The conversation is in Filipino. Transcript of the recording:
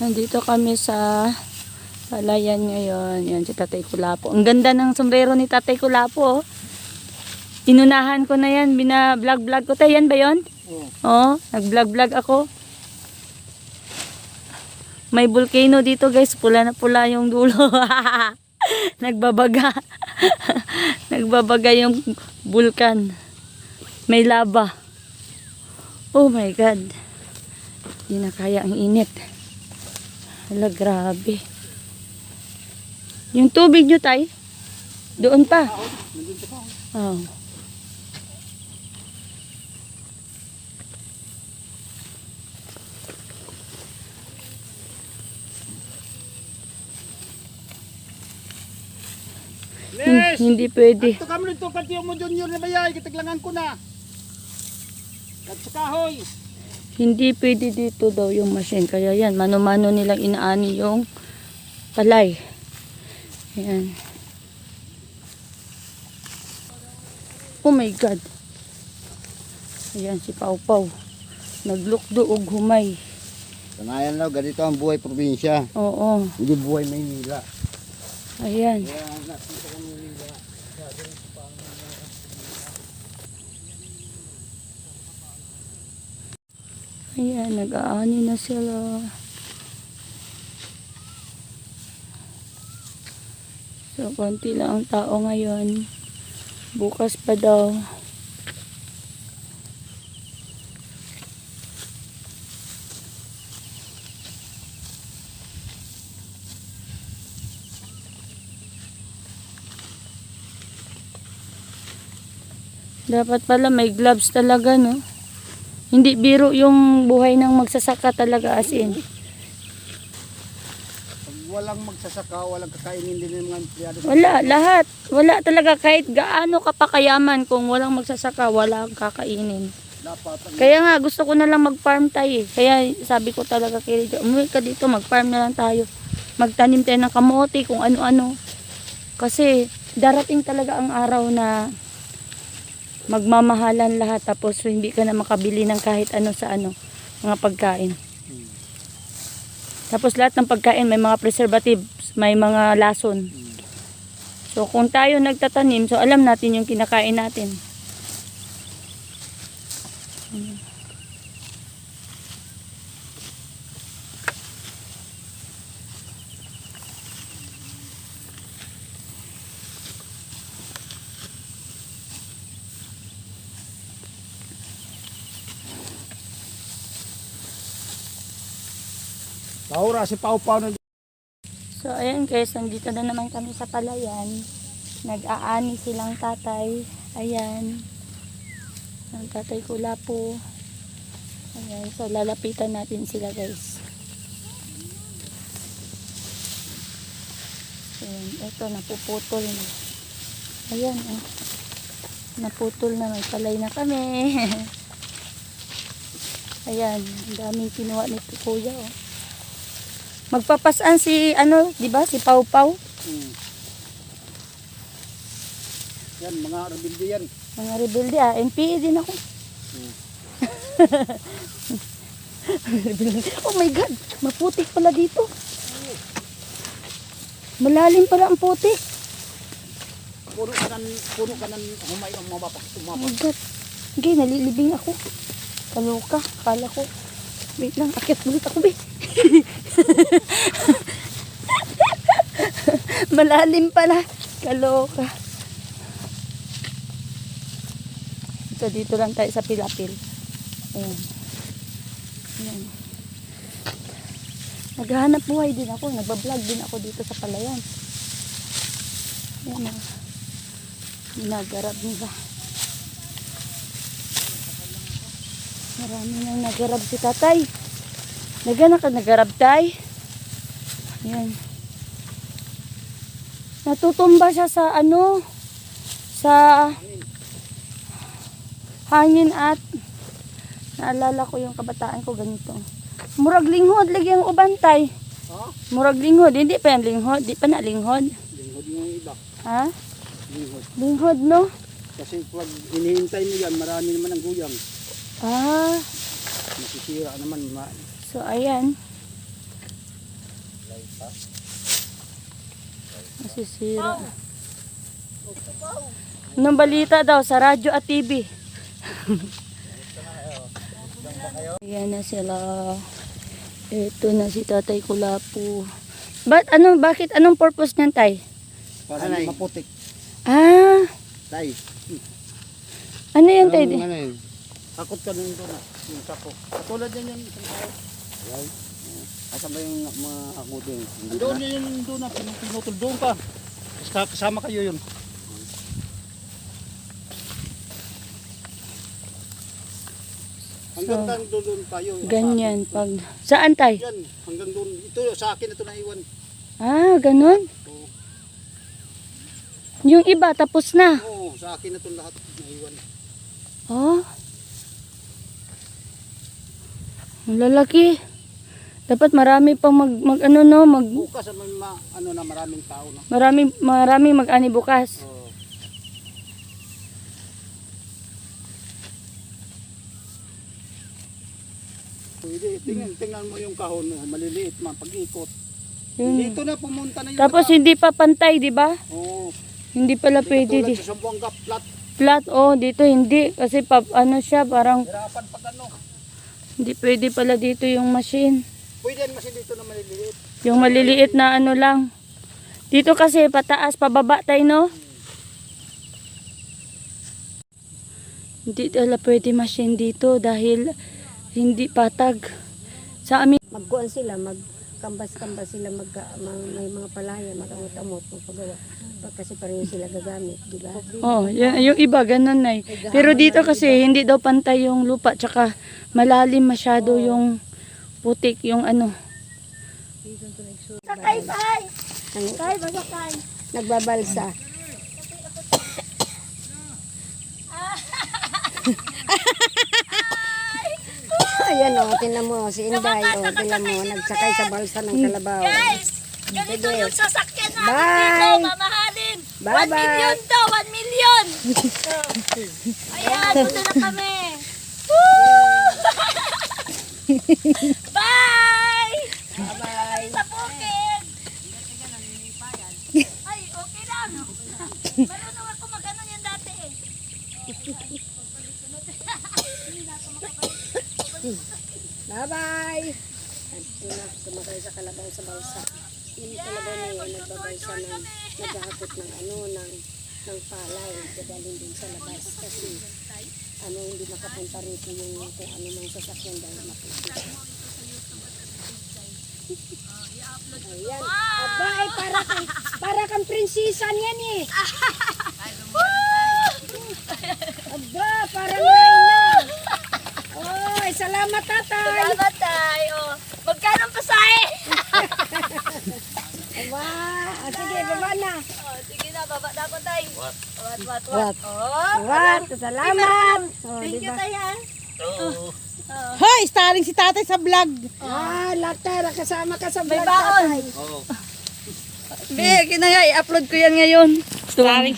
Nandito kami sa palayan ngayon. Yan si Tatay Kulapo. Ang ganda ng sombrero ni Tatay Kulapo. Inunahan ko na yan. Bina-vlog-vlog ko. Yan ba yun? Oo. Nag-vlog-vlog ako. May volcano dito guys. Pula na pula yung dulo. Nagbabaga. Nagbabaga yung vulkan. May lava. Oh my God. Hindi na kaya ang init. Hala, grabe. Yung tubig nyo, tay? Doon pa. Oh. Hindi pwede. Ito kami nito pati mo junior na bayay, kitaglangan ko na. At sa kahoy. Hindi pwede dito daw yung machine. Kaya yan, mano-mano nilang inaani yung palay. Ayan. Oh my God. Ayan si Pau Pau. Naglukdo og humay. Kanayan daw, ganito ang buhay probinsya. Oo. Hindi buhay Maynila. Ayan. Ayan, nag-aani na sila. So, konti lang ang tao ngayon. Bukas pa daw. Dapat pala may gloves talaga, no? Hindi biro yung buhay ng magsasaka talaga as in. Pag walang magsasaka, walang kakainin din ng mga empleyado. Wala, lahat. Wala talaga kahit gaano ka pa kayaman kung walang magsasaka, wala kang kakainin. Dapat. Kaya nga gusto ko na lang mag-farm tayo eh. Kaya sabi ko talaga kay Rijo, umuwi ka dito, mag-farm na lang tayo. Magtanim tayo ng kamote, kung ano-ano. Kasi darating talaga ang araw na magmamahalan lahat tapos hindi ka na makabili ng kahit ano sa ano, mga pagkain. Tapos lahat ng pagkain may mga preservatives, may mga lason. So kung tayo nagtatanim, so alam natin yung kinakain natin. Taura si Pau Pau na. So ayan guys, nandito na naman kami sa palayan. Nag-aani silang tatay. Ayan. Ang tatay Kulapo. Ayan, so lalapitan natin sila guys. Ayan, ito napuputol na. Ayan, naputol na, may palay na kami. Ayan, ang daming kinuha nito kuya, oh. Magpapasan si ano, 'di ba? Si Pau Pau. Yan, mga rebelde yan. Mga rebelde NPA din ako. Oh my God, maputik pala dito. Malalim pala ang putik. Puno ka ng humay ang mga bapak. Oh my God. Okay, nalilibing ako. Kaloka, kala ko. Wait lang, akit ulit ako, be. Malalim pala. Kaloka. So, dito lang tayo sa Pilapil. Ayan. Ayan. Naghahanap buhay din ako. Nagbablog din ako dito sa palayan. Ayan. Nagarab nila. Marami nang nagarab si tatay. Nagarab tay. Ayan. Natutumba siya sa ano, sa hangin at naalala ko yung kabataan ko ganito. Murag linghod lagi ang ubantay. Ha? Murag linghod, hindi pa yan linghod, di pa na linghod. Linghod yung iba. Ha? Linghod. Linghod no? Kasi pag hinihintay mo yan, marami naman ang guyang. Ah, Nasisira naman. so ayan. Masisira. Anong balita daw sa radyo at TV? Ayan na sila. Ito na si Tatay Kulapo. Bakit anong purpose niyan, Tay? Para hindi maputik. Ah, Tay. ano yan, Tay? Ano yun? Takot ka nung doon yung sako. Katulad yan yung isang tao. Right? Asan ba yung mga ako doon? Doon yun doon na pinutol doon ka. Kasama kayo yun. Hanggang doon tayo. Ganyan. Saan, Tay? Yan, hanggang doon. Ito sa akin ito naiwan. Ah, ganun? Oo. Yung iba, tapos na. Oo, sa akin ito lahat naiwan. Oh. Ang lalaki. Dapat marami pang Bukas may maraming tao na. maraming mag-ani bukas. Oo. Pwede, tingnan mo yung kahon, maliliit man pag-ikot. Yun. Dito na pumunta na yung Tapos hindi pa pantay, di ba? Oo. Hindi pala pwede Tulad di. sa Sambuanga flat. Flat, oh, dito hindi kasi siya parang Hirapan pag ano. hindi pwede pala dito yung machine. Pwede yan masin dito na maliliit. Yung maliliit na ano lang. Dito kasi pataas, pababa tayo, no? Hindi pala pwede machine dito dahil hindi patag. Sa amin, Magkuhan sila, magkambas-kambas sila, may mga palaya, magamot-amot, magpagawa. Kasi pareho sila gagamit, di ba? oh, yung iba ganun na. Pero dito kasi hindi daw pantay yung lupa, tsaka malalim masyado yung putik, yung ano. Sakay, sakay! Nagbabalsa. Ayan o, tinan mo, si Inday, o, tinan mo, nagsakay sa balsa ng kalabaw. Ganito Sige. yung sasakyan namin Bye. dito, mamahalin. 1 Bye-bye. million to, 1 million. Ayan, punta na kami. Bye! Bye! Sa bukid. Ay, okay lang. Marunong ako mag-ano yan dati eh. Bye-bye! Sumakay sa kalabaw sa balsa. Yung kalabaw na yun, nagbabalsa ng naghahakot ng ng palay. Dadalhin din sa labas kasi hindi makapunta rito yung kung ano ng sasakyan dahil maputi. Ayan. Aba, ay para kang prinsisan yan eh. Aba, parang Reyna. Oy, salamat tatay. Salamat tayo. Magkano ang pasahe? Aba, sige, baba na. Oh, sige na, baba na ako tayo. What? What? Oh, What? Salamat. Oh, thank you diba? tayo. Hoy, starring si tatay sa vlog. Latera, kasama ka sa May vlog baon. tatay. Be, kinaya i-upload ko yan ngayon. Starring